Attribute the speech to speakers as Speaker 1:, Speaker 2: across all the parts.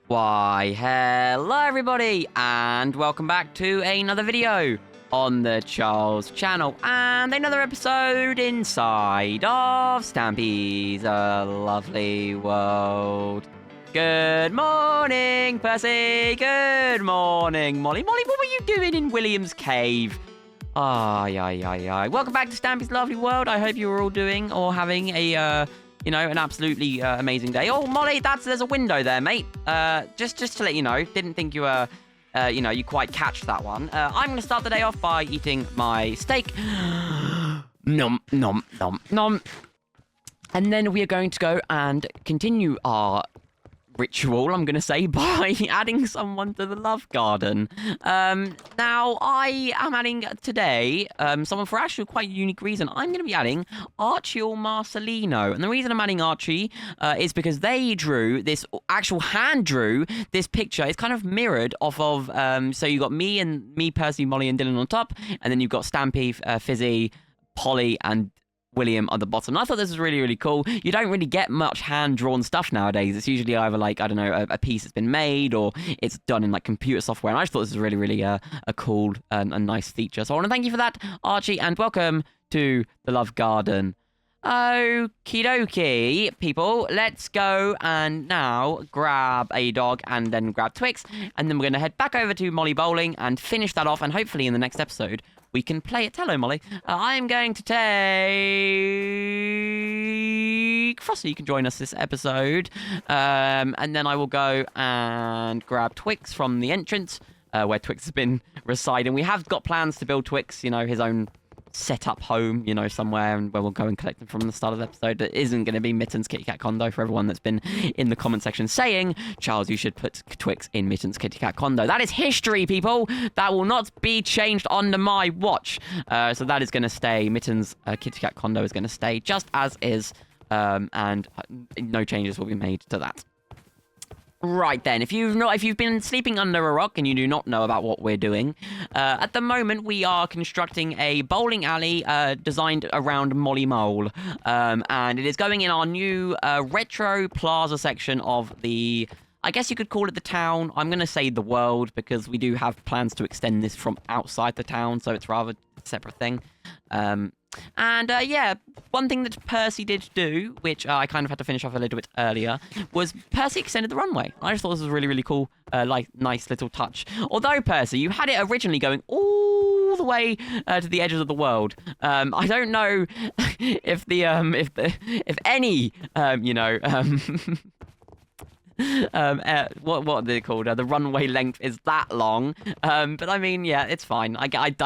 Speaker 1: Why, hello everybody, and welcome back to another video on the Charles channel, and another episode inside of Stampy's lovely world. Good morning, Percy. Good morning, Molly. Molly, what were you doing in William's cave? Welcome back to Stampy's lovely world. I hope you were all doing or having a an absolutely amazing day. Oh, Molly, there's a window there, mate. Just to let you know, didn't think you you quite catched that one. I'm going to start the day off by eating my steak. Nom, nom, nom, nom. And then we are going to go and continue our ritual, I'm going to say, by adding someone to the love garden. Now, I am adding today someone for actually quite a unique reason. I'm going to be adding Archie or Marcelino. And the reason I'm adding Archie is because they drew this, hand drew this picture. It's kind of mirrored off of, so you got me, Percy, Molly, and Dylan on top. And then you've got Stampy, Fizzy, Polly, and William on the bottom. And I thought this was really, really cool. You don't really get much hand-drawn stuff nowadays. It's usually either like, I don't know, a piece that's been made or it's done in like computer software. And I just thought this was really, really a cool and nice feature. So I want to thank you for that, Archie, and welcome to the Love Garden. Okie dokie, people. Let's go and now grab a dog and then grab Twix. And then we're going to head back over to Molly Bowling and finish that off. And hopefully in the next episode, we can play it. Hello, Molly. I'm going to take Frosty. You can join us this episode. And then I will go and grab Twix from the entrance where Twix has been residing. We have got plans to build Twix, his own set-up home, somewhere, and where we'll go and collect them from the start of the episode. That isn't going to be Mitten's Kitty Cat Condo for everyone that's been in the comment section saying, Charles, you should put Twix in Mitten's Kitty Cat Condo. That is history, people. That will not be changed under my watch. So that is going to stay. Mitten's Kitty Cat Condo is going to stay just as is, and no changes will be made to that. Right then, if you've been sleeping under a rock and you do not know about what we're doing, at the moment we are constructing a bowling alley designed around Molly Mole, and it is going in our new retro plaza section of the, I guess you could call it the town. I'm going to say the world because we do have plans to extend this from outside the town, so it's rather a separate thing. Yeah, one thing that Percy did do, which I kind of had to finish off a little bit earlier, was Percy extended the runway. I just thought this was a really, really cool, nice little touch. Although, Percy, you had it originally going all the way to the edges of the world. I don't know if if any, what are they called? The runway length is that long. But I mean, yeah, it's fine. I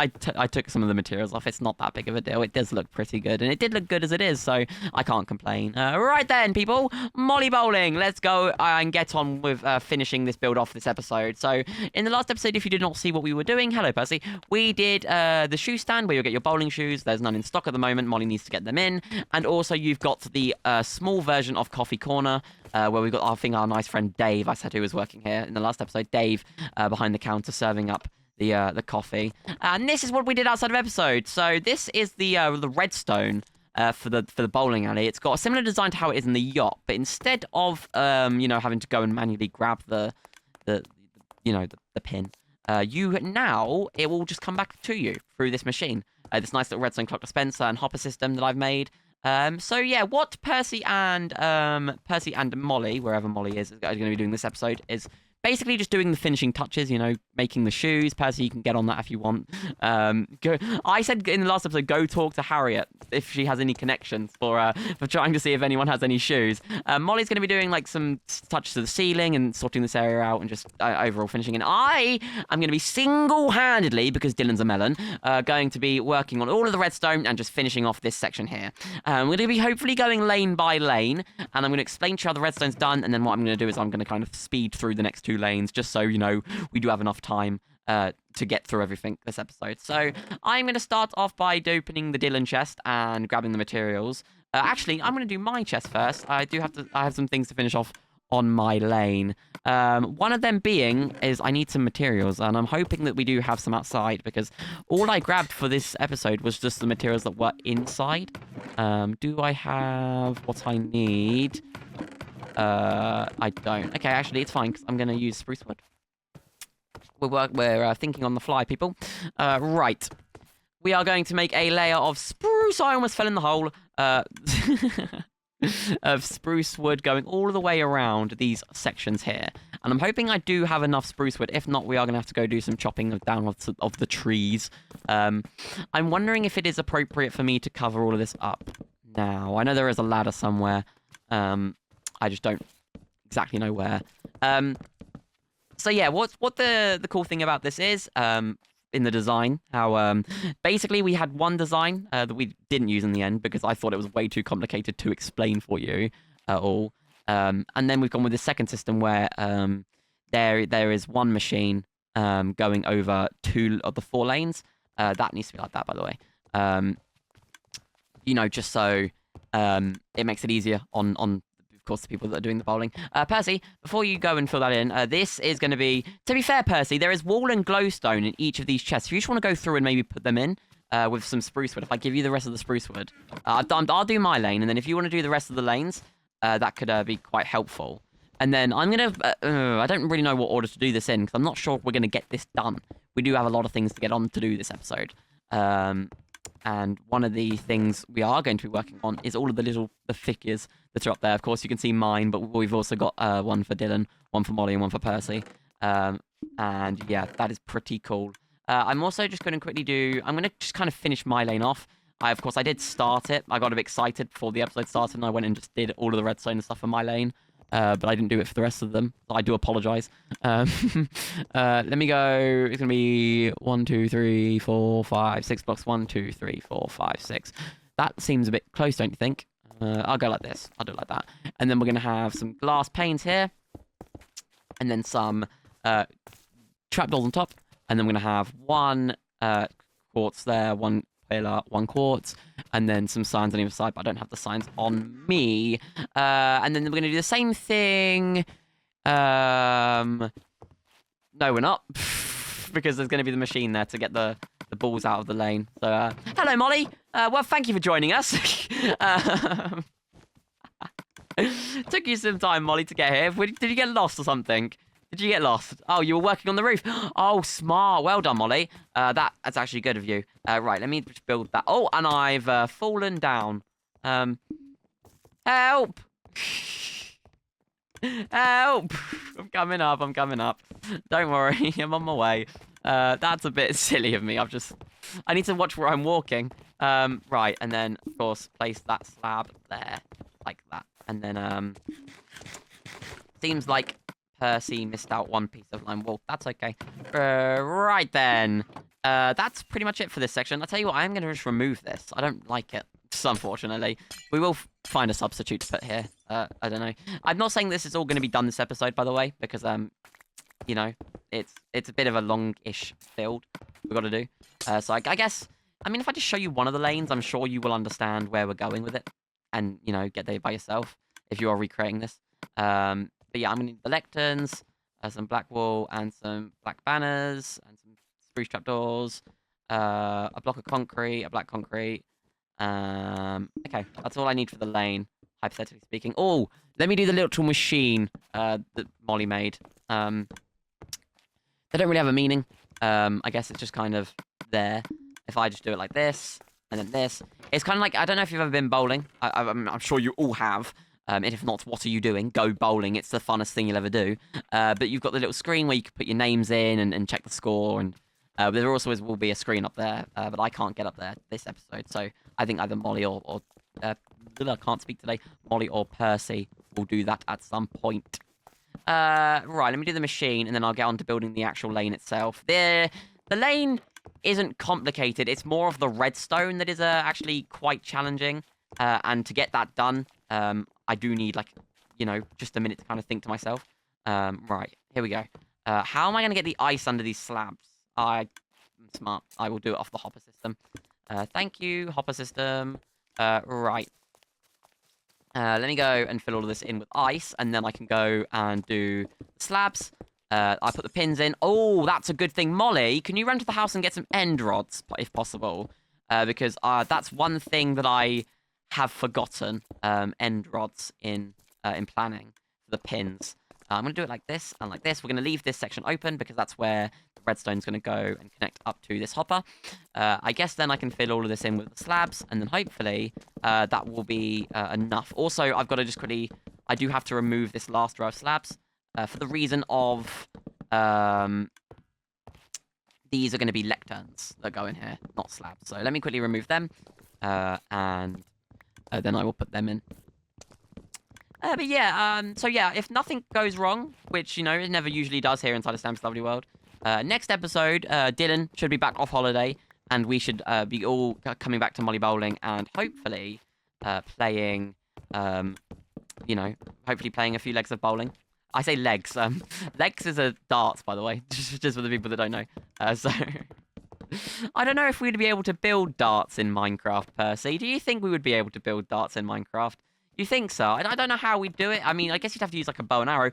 Speaker 1: took some of the materials off. It's not that big of a deal. It does look pretty good, and it did look good as it is, so I can't complain. Right then, people, Molly Bowling. Let's go and get on with finishing this build off this episode. So in the last episode, if you did not see what we were doing, hello, Percy. We did the shoe stand where you get your bowling shoes. There's none in stock at the moment. Molly needs to get them in, and also you've got the small version of Coffee Corner. Where we've got, I think, our nice friend Dave, I said, who was working here in the last episode, Dave, behind the counter serving up the coffee. And this is what we did outside of episode. So this is the redstone for the bowling alley. It's got a similar design to how it is in the yacht, but instead of having to go and manually grab the pin, it will just come back to you through this machine. This nice little redstone clock dispenser and hopper system that I've made. So yeah, what Percy and Molly, wherever Molly is going to be doing this episode, is basically just doing the finishing touches, making the shoes. Percy, you can get on that if you want. I said in the last episode, go talk to Harriet if she has any connections for trying to see if anyone has any shoes. Molly's going to be doing like some touches to the ceiling and sorting this area out and just overall finishing. And I am going to be single-handedly, because Dylan's a melon, going to be working on all of the redstone and just finishing off this section here. We're going to be hopefully going lane by lane, and I'm going to explain to you how the redstone's done, and then what I'm going to do is I'm going to kind of speed through the next two lanes, just so we do have enough time to get through everything this episode. So I'm going to start off by opening the Dylan chest and grabbing the materials. Actually, I'm going to do my chest first. I have some things to finish off on my lane. One of them being is I need some materials, and I'm hoping that we do have some outside, because all I grabbed for this episode was just the materials that were inside. Do I have what I need? I don't. Okay, actually, it's fine, because I'm going to use spruce wood. We're thinking on the fly, people. Right. We are going to make a layer of spruce. I almost fell in the hole. Of spruce wood going all the way around these sections here. And I'm hoping I do have enough spruce wood. If not, we are going to have to go do some chopping down of the trees. I'm wondering if it is appropriate for me to cover all of this up now. I know there is a ladder somewhere. I just don't exactly know where. So yeah, what the cool thing about this is, in the design, how basically we had one design that we didn't use in the end because I thought it was way too complicated to explain for you at all. And then we've gone with the second system where there is one machine going over 2 of the 4 lanes. That needs to be like that, by the way. You know, just so it makes it easier on of course, the people that are doing the bowling. Percy, before you go and fill that in, this is going to be... To be fair, Percy, there is wall and glowstone in each of these chests. If you just want to go through and maybe put them in with some spruce wood, if I give you the rest of the spruce wood, I'll do my lane, and then if you want to do the rest of the lanes, that could be quite helpful. And then I'm going to... I don't really know what order to do this in, because I'm not sure if we're going to get this done. We do have a lot of things to get on to do this episode. And one of the things we are going to be working on is all of the figures that are up there. Of course, you can see mine, but we've also got one for Dylan, one for Molly, and one for Percy. And yeah, that is pretty cool. I'm also just going to quickly do... I'm going to just kind of finish my lane off. Of course, I did start it. I got a bit excited before the episode started, and I went and just did all of the redstone and stuff for my lane. But I didn't do it for the rest of them. So I do apologize. Let me go. It's going to be 1, 2, 3, 4, 5, 6 blocks. 1, 2, 3, 4, 5, 6. That seems a bit close, don't you think? I'll go like this. I'll do it like that. And then we're going to have some glass panes here. And then some trapdoors on top. And then we're going to have 1 quartz there, 1 pillar, 1 quartz, and then some signs on either side, but I don't have the signs on me. And then we're going to do the same thing. No, we're not, because there's going to be the machine there to get the balls out of the lane. So, hello, Molly. Well, thank you for joining us. Took you some time, Molly, to get here. Did you get lost or something? Did you get lost? Oh, you were working on the roof. Oh, smart. Well done, Molly. That's actually good of you. Right, let me just build that. Oh, and I've fallen down. Help! Help! I'm coming up. I'm coming up. Don't worry. I'm on my way. That's a bit silly of me. I need to watch where I'm walking. Right, and then, of course, place that slab there. Like that. And then, seems like Percy missed out 1 piece of lime wool. That's okay. Right then. That's pretty much it for this section. I'll tell you what, I'm going to just remove this. I don't like it, unfortunately. We will find a substitute to put here. I don't know. I'm not saying this is all going to be done this episode, by the way, because, you know, it's a bit of a long-ish build we've got to do. So I guess, I mean, if I just show you one of the lanes, I'm sure you will understand where we're going with it. And, you know, get there by yourself if you are recreating this. But yeah, I'm going to need the lecterns, some black wool, and some black banners, and some spruce trapdoors, a block of concrete, a black concrete. Okay, that's all I need for the lane, hypothetically speaking. Oh, let me do the little machine that Molly made. They don't really have a meaning. I guess it's just kind of there. If I just do it like this, and then this. It's kind of like, I don't know if you've ever been bowling. I'm sure you all have. And if not, what are you doing? Go bowling. It's the funnest thing you'll ever do. But you've got the little screen where you can put your names in and check the score. And there also will be a screen up there. But I can't get up there this episode. So I think either Molly or I can't speak today. Molly or Percy will do that at some point. Right, let me do the machine. And then I'll get on to building the actual lane itself. The lane isn't complicated. It's more of the redstone that is actually quite challenging. And to get that done... I do need, like, you know, just a minute to kind of think to myself. Right, here we go. How am I going to get the ice under these slabs? I'm smart. I will do it off the hopper system. Thank you, hopper system. Right. Let me go and fill all of this in with ice, and then I can go and do the slabs. I put the pins in. Oh, that's a good thing. Molly, can you run to the house and get some end rods, if possible? Because that's one thing that I... have forgotten end rods in planning. the pins. I'm going to do it like this and like this. We're going to leave this section open because that's where the redstone's going to go and connect up to this hopper. I guess then I can fill all of this in with the slabs, and then hopefully that will be enough. Also, I've got to just quickly... I do have to remove this last row of slabs for the reason of... these are going to be lecterns that go in here, not slabs. So let me quickly remove them, and then I will put them in. But yeah, so yeah, if nothing goes wrong, which, you know, it never usually does here inside of Stamp's Lovely World, next episode, Dylan should be back off holiday, and we should be all coming back to Molly Bowling, and hopefully playing, you know, hopefully playing a few legs of bowling. I say legs. Legs is a darts, by the way, just for the people that don't know. So, I don't know if we'd be able to build darts in Minecraft, Percy. Do you think we would be able to build darts in Minecraft? You think so? I don't know how we'd do it. I mean, I guess you'd have to use like a bow and arrow.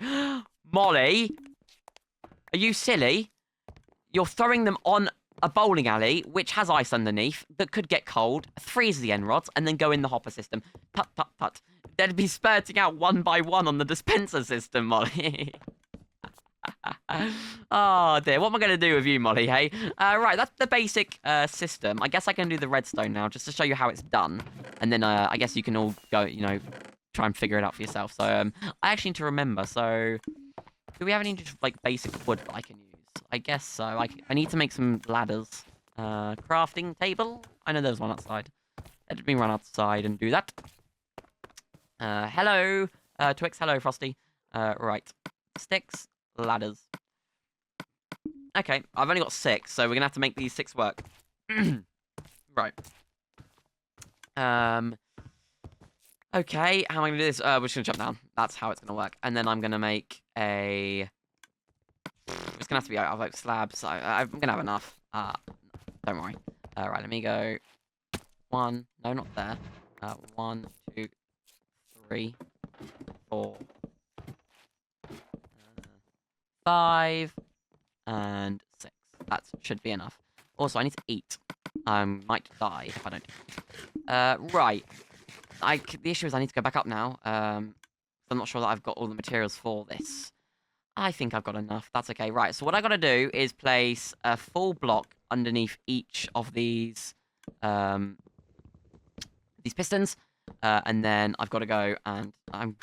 Speaker 1: Molly, are you silly? You're throwing them on a bowling alley, which has ice underneath, that could get cold, freeze the end rods, and then go in the hopper system. Tut, tut, tut. They'd be spurting out one by one on the dispenser system, Molly. Oh, dear. What am I going to do with you, Molly, hey? Right, that's the basic system. I guess I can do the redstone now, just to show you how it's done. And then I guess you can all go, you know, try and figure it out for yourself. So, I actually need to remember. So, do we have any just, like, basic wood that I can use? I guess so. I need to make some ladders. Crafting table? I know there's one outside. Let me run outside and do that. Hello, Twix. Hello, Frosty. Right. Sticks, ladders. Okay, I've only got 6, so we're gonna have to make these 6 work. Right. Okay, how am I gonna do this? We're just gonna jump down. That's how it's gonna work. And then I'm gonna make a... It's gonna have to be out of like slabs. I'm gonna have enough. Don't worry. Right, let me go. 1. No, not there. 1, 2, 3, 4, 5, and 6. That should be enough. Also, I need to eat. I might die if I don't. Right. The issue is I need to go back up now. I'm not sure that I've got all the materials for this. I think I've got enough. That's okay. Right, so what I got to do is place a full block underneath each of these pistons. And then I've got to go and I'm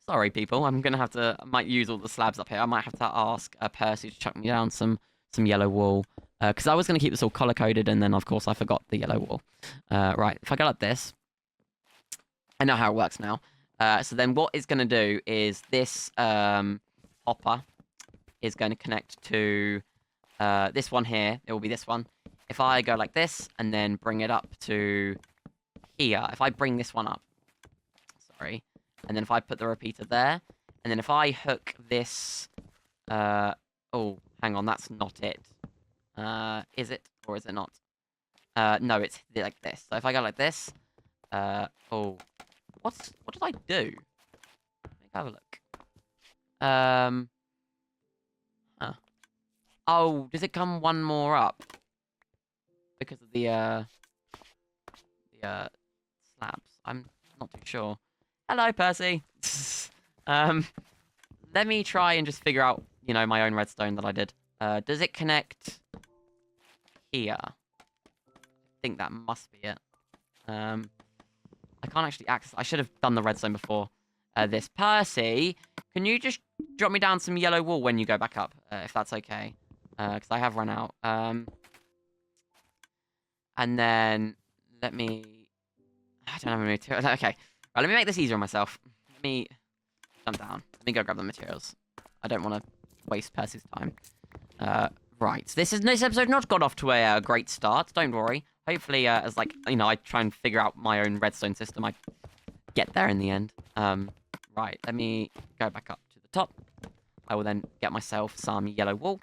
Speaker 1: sorry, people. I'm gonna have to. I might use all the slabs up here. I might have to ask Percy to chuck me down some yellow wool because I was gonna keep this all color coded, and then of course I forgot the yellow wool. Right, if I go like this, I know how it works now. So then what it's gonna do is this hopper is going to connect to this one here. It will be this one. If I go like this and then bring it up to here, if I bring this one up, sorry, and then if I put the repeater there, and then if I hook this, oh, hang on, that's not it. Is it, or is it not? No, it's like this. So if I go like this, oh, what did I do? Let me have a look. Huh. Oh, does it come one more up? Because of the slabs. I'm not too sure. Hello, Percy. Let me try and just figure out, you know, my own redstone that I did. Does it connect here? I think that must be it. I can't actually access... I should have done the redstone before this. Percy, can you just drop me down some yellow wool when you go back up, if that's okay? Because I have run out. And then, let me... I don't have any materials. Okay. Right, let me make this easier on myself. Let me jump down. Let me go grab the materials. I don't want to waste Percy's time. Right. This episode not got off to a great start. Don't worry. Hopefully, as like, you know, I try and figure out my own redstone system, I get there in the end. Right. Let me go back up to the top. I will then get myself some yellow wool.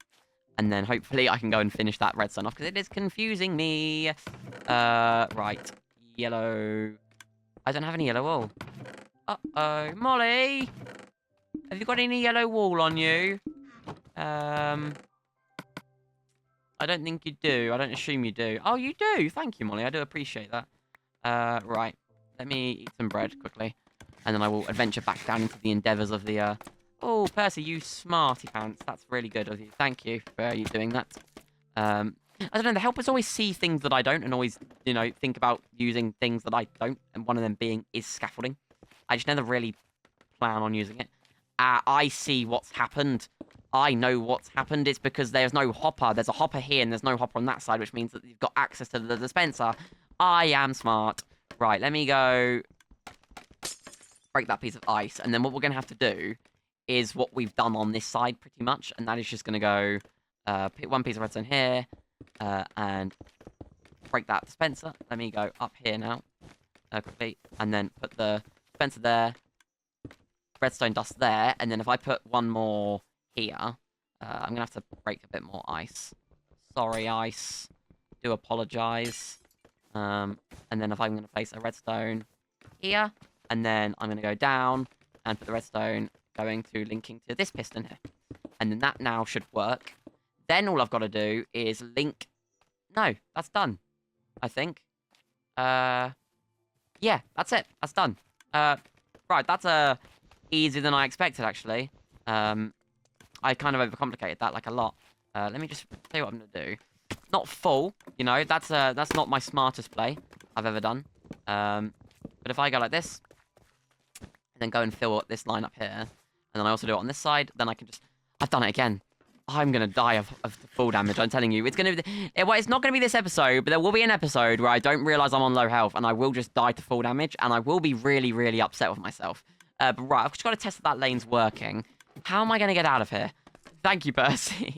Speaker 1: And then hopefully I can go and finish that redstone off because it is confusing me. Right. Yellow. I don't have any yellow wool. Uh-oh. Molly! Have you got any yellow wool on you? I don't think you do. I don't assume you do. Oh, you do. Thank you, Molly. I do appreciate that. Right. Let me eat some bread quickly. And then I will adventure back down into the endeavours of the... Oh, Percy, you smarty pants. That's really good of you. Thank you for you doing that. I don't know, the helpers always see things that I don't and always, you know, think about using things that I don't. And one of them being is scaffolding. I just never really plan on using it. I see what's happened. I know what's happened. It's because there's no hopper. There's a hopper here and there's no hopper on that side, which means that you've got access to the dispenser. I am smart. Right, let me go break that piece of ice. And then what we're going to have to do is what we've done on this side pretty much. And that is just going to go pick one piece of redstone here and break that dispenser. Let me go up here now quickly. And then put the dispenser there. Redstone dust there. And then if I put one more here, I'm going to have to break a bit more ice. Sorry, ice. Do apologize. And then if I'm going to place a redstone here, and then I'm going to go down and put the redstone going to linking to this piston here. And then that now should work. Then all I've got to do is link... No, that's done, I think. Yeah, that's it. That's done. Right, that's easier than I expected, actually. I kind of overcomplicated that, like, a lot. Let me just tell you what I'm going to do. Not full, you know, that's not my smartest play I've ever done. But if I go like this, and then go and fill this line up here, and then I also do it on this side, then I can just... I've done it again. I'm going to die of the full damage, I'm telling you. It's going to be... Well, it's not going to be this episode, but there will be an episode where I don't realise I'm on low health, and I will just die to full damage, and I will be really, really upset with myself. But right, I've just got to test that that lane's working. How am I going to get out of here? Thank you, Percy.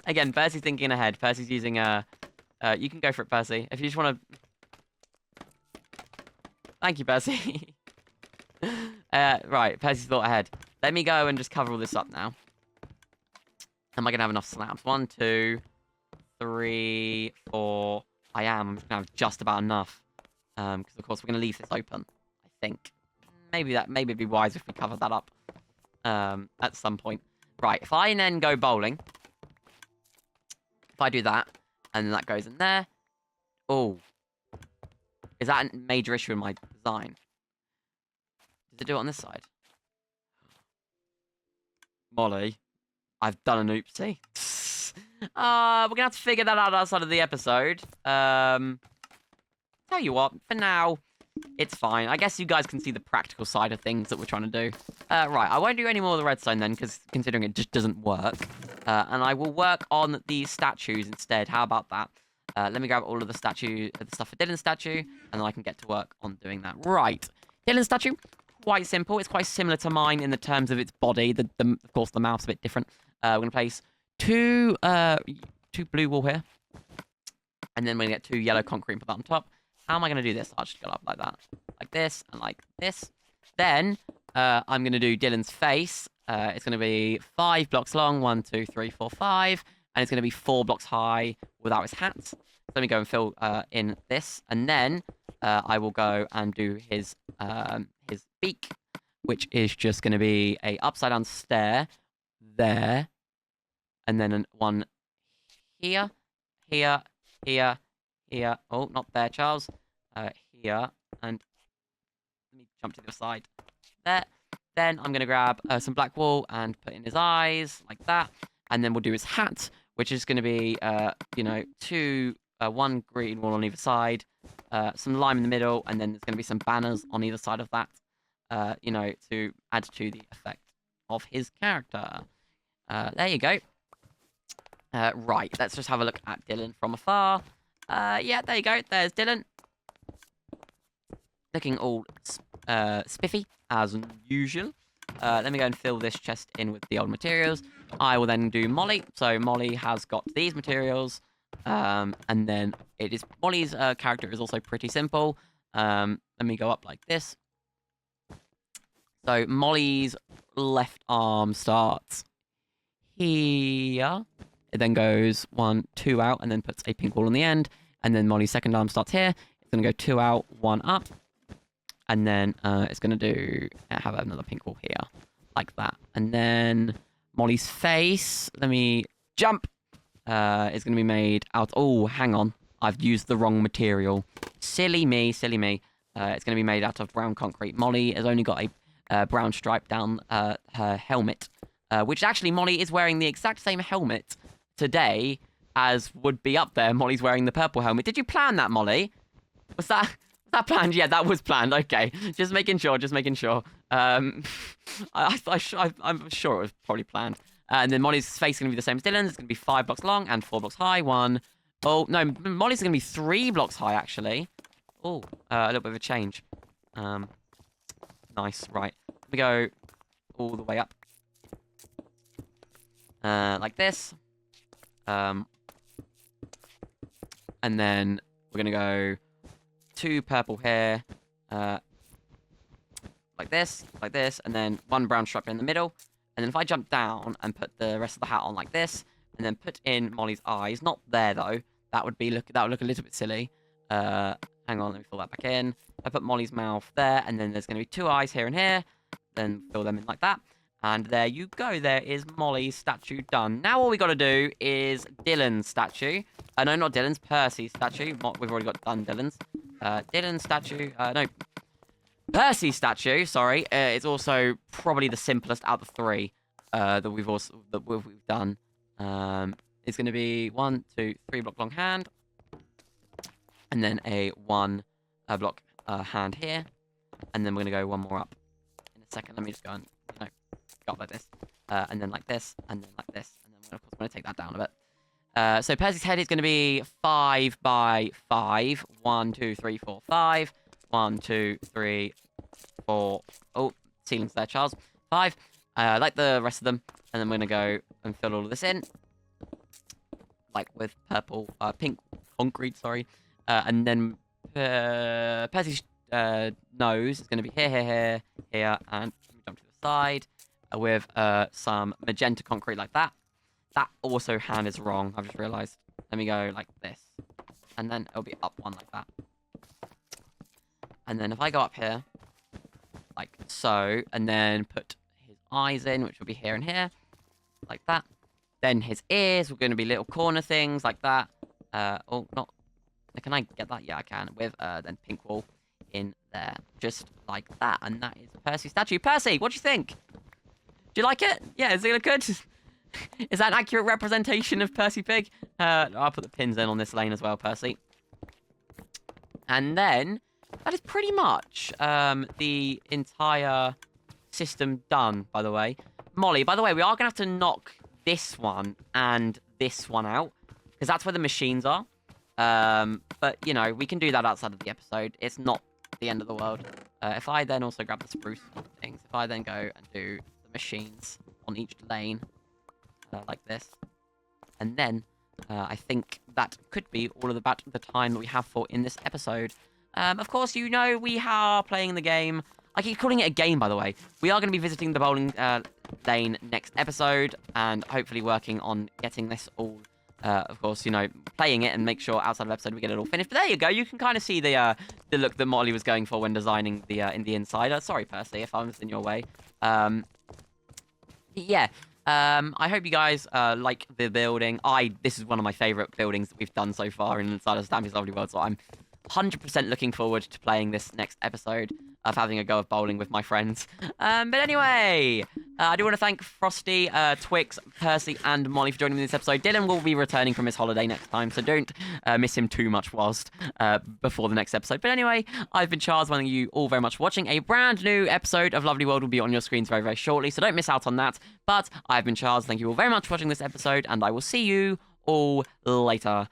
Speaker 1: Again, Percy's thinking ahead. Percy's using you can go for it, Percy. If you just want to... Thank you, Percy. Right, Percy's thought ahead. Let me go and just cover all this up now. Am I going to have enough slabs? 1, 2, 3, 4. I am. I'm going to have just about enough. Because, of course, we're going to leave this open. I think. Maybe it'd be wise if we cover that up. At some point. Right, if I then go bowling... If I do that, and then that goes in there. Oh. Is that a major issue in my design? Does it do it on this side? Molly, I've done an oopsie. We're going to have to figure that out outside of the episode. Tell you what, for now, it's fine. I guess you guys can see the practical side of things that we're trying to do. Right, I won't do any more of the redstone then, because considering it just doesn't work. And I will work on the statues instead. How about that? Let me grab all of the stuff for Dylan's statue, and then I can get to work on doing that. Right. Dylan's statue, quite simple. It's quite similar to mine in the terms of its body. Of course, the mouth's a bit different. We're going to place two blue wool here. And then we're going to get 2 yellow concrete and put that on top. How am I going to do this? I'll just go up like that. Like this, and like this. Then, I'm going to do Dylan's face. It's going to be 5 blocks long. 1, 2, 3, 4, 5. And it's going to be 4 blocks high without his hat. So let me go and fill in this. And then I will go and do his beak, which is just going to be a upside down stair there. And then one here, here, here, here. Oh, not there, Charles. Here. And let me jump to the other side. There. Then I'm going to grab some black wool and put in his eyes, like that. And then we'll do his hat, which is going to be, one green wool on either side, some lime in the middle, and then there's going to be some banners on either side of that, to add to the effect of his character. There you go. Right, let's just have a look at Dylan from afar. Yeah, there you go. There's Dylan. Looking all spiffy, as usual. Let me go and fill this chest in with the old materials. I will then do Molly. So Molly has got these materials. And then Molly's character is also pretty simple. Let me go up like this. So Molly's left arm starts here. It then goes 1, 2 out, and then puts a pink wall on the end. And then Molly's second arm starts here. It's going to go 2 out, 1 up. And then it's going to have another pink wall here, like that. And then Molly's face, let me jump. It's going to be made out... Oh, hang on. I've used the wrong material. Silly me, silly me. It's going to be made out of brown concrete. Molly has only got a brown stripe down her helmet, which actually Molly is wearing the exact same helmet today as would be up there. Molly's wearing the purple helmet. Did you plan that, Molly? Was that planned? Yeah, that was planned. Okay, just making sure. I'm sure it was probably planned. And then Molly's face is going to be the same as Dylan's. It's going to be 5 blocks long and 4 blocks high. Oh, no, Molly's going to be 3 blocks high, actually. Oh, a little bit of a change. Nice, right. Let me go all the way up. Like this. And then we're going to go 2 purple here. Like this, and then 1 brown stripe in the middle. And then if I jump down and put the rest of the hat on like this, and then put in Molly's eyes, not there though, that would look a little bit silly. Hang on, let me fill that back in. I put Molly's mouth there, and then there's going to be 2 eyes here and here. Then fill them in like that. And there you go. There is Molly's statue done. Now all we got to do is Dylan's statue. No, not Dylan's, Percy's statue. We've already got done Dylan's. Dylan's statue. No. Percy's statue, sorry, it's also probably the simplest out of the 3 that we've done. It's going to be 1, 2, 3 block long hand, and then a 1 block hand here, and then we're going to go 1 more up in a second. Let me just go and go up like this, and then like this, and then like this, and then of course I'm going to take that down a bit. So Percy's head is going to be 5 by 5. 1, 2, 3, 4, 5. 1, 2, 3, 4. Oh, ceilings there, Charles. 5. Like the rest of them. And then we're going to go and fill all of this in. Like with pink concrete, sorry. And then Percy's nose is going to be here, here, and jump to the side. With some magenta concrete like that. That also hand is wrong, I've just realised. Let me go like this. And then it'll be up 1 like that. And then if I go up here, like so, and then put his eyes in, which will be here and here, like that. Then his ears were going to be little corner things like that. Oh, not... Can I get that? Yeah, I can. With then pink wool in there, just like that. And that is Percy's statue. Percy, what do you think? Do you like it? Yeah, is it look good? Is that an accurate representation of Percy Pig? I'll put the pins in on this lane as well, Percy. And then... that is pretty much the entire system done, by the way. Molly, by the way, we are going to have to knock this one and this one out, because that's where the machines are. But, you know, we can do that outside of the episode. It's not the end of the world. If I then also grab the spruce things, if I then go and do the machines on each lane, like this, and then I think that could be all of about the time that we have for in this episode. Of course, you know, we are playing the game. I keep calling it a game, by the way. We are going to be visiting the bowling lane next episode, and hopefully working on getting this all, of course, you know, playing it and make sure outside of episode we get it all finished. But there you go. You can kind of see the look that Molly was going for when designing the in the inside. Sorry, Percy, if I was in your way. Yeah. I hope you guys like the building. This is one of my favourite buildings that we've done so far inside of Stampy's Lovely World, so I'm 100% looking forward to playing this next episode of having a go of bowling with my friends. But anyway, I do want to thank Frosty, Twix, Percy, and Molly for joining me in this episode. Dylan will be returning from his holiday next time, so don't miss him too much whilst before the next episode. But anyway, I've been Charles, thanking you all very much for watching. A brand new episode of Lovely World will be on your screens very, very shortly, so don't miss out on that. But I've been Charles, thank you all very much for watching this episode, and I will see you all later.